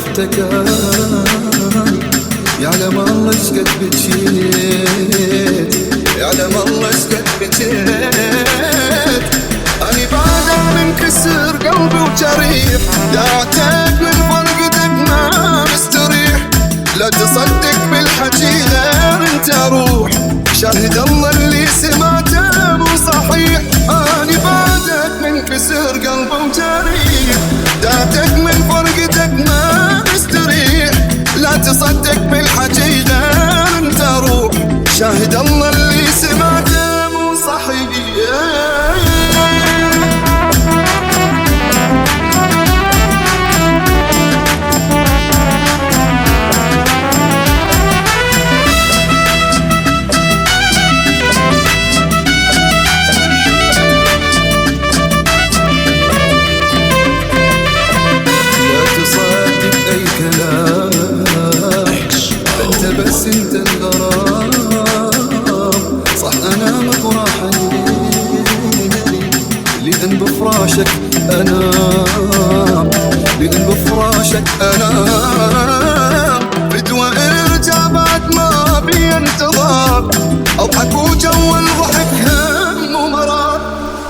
احتكان. يعلم الله ايش قد بجيت، يعلم الله ايش قد بجيت. اني بعدك منكسر قلبي وجريح، دعتك من فرقتك ما مستريح. لا تصدق بالحكي غير انت روح، شاهد الله اللي سمعته مو صحيح. اني بعدك منكسر قلبي وجريح، دعتك من فرقتك ما مستريح. لا تصدق بالحكي غير انت روح، شاهد الله اللي سمعته مو صحيح. بس انت الغرام صح، انا مطرح لأن بفراشك انام، لأن بفراشك انام. بدوى ارجع بعد ما بي انتظار، اضحك وجو الضحك هم ومرار.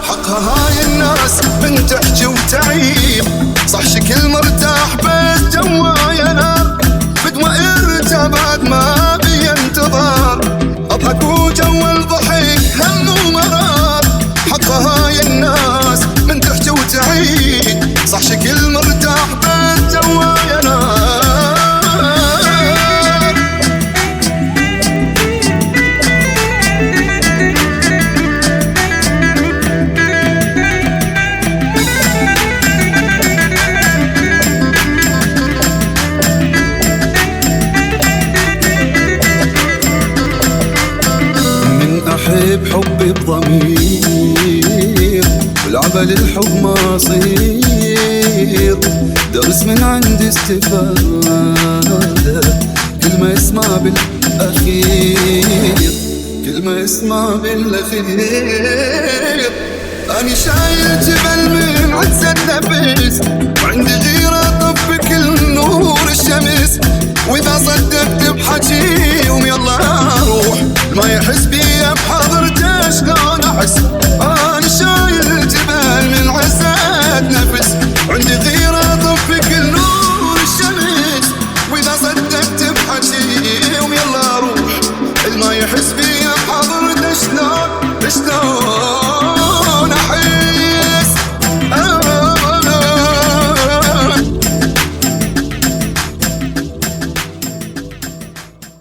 حقها هاي الناس من تحكي وتعيب، صح شكل مرتاح بيت جوايا نار. بدوى ارجع بعد ما بي انتظار، اضحك وجو الضحك هم ومرار. حقها هاي الناس من تحكي وتعيد، صح شكل مرتاح بيت جوايا نار. أحب حبي بضمير، والعبل الحب ما صير. درس من عندي استفادة، كل ما يسمع بالأخير، كل ما يسمع بالأخير. أني شايل جبل من عزة النفس، وعندي غيرة طف كل نور الشمس. وإذا صدقت بحكيهم يلا روح، ما يحس بي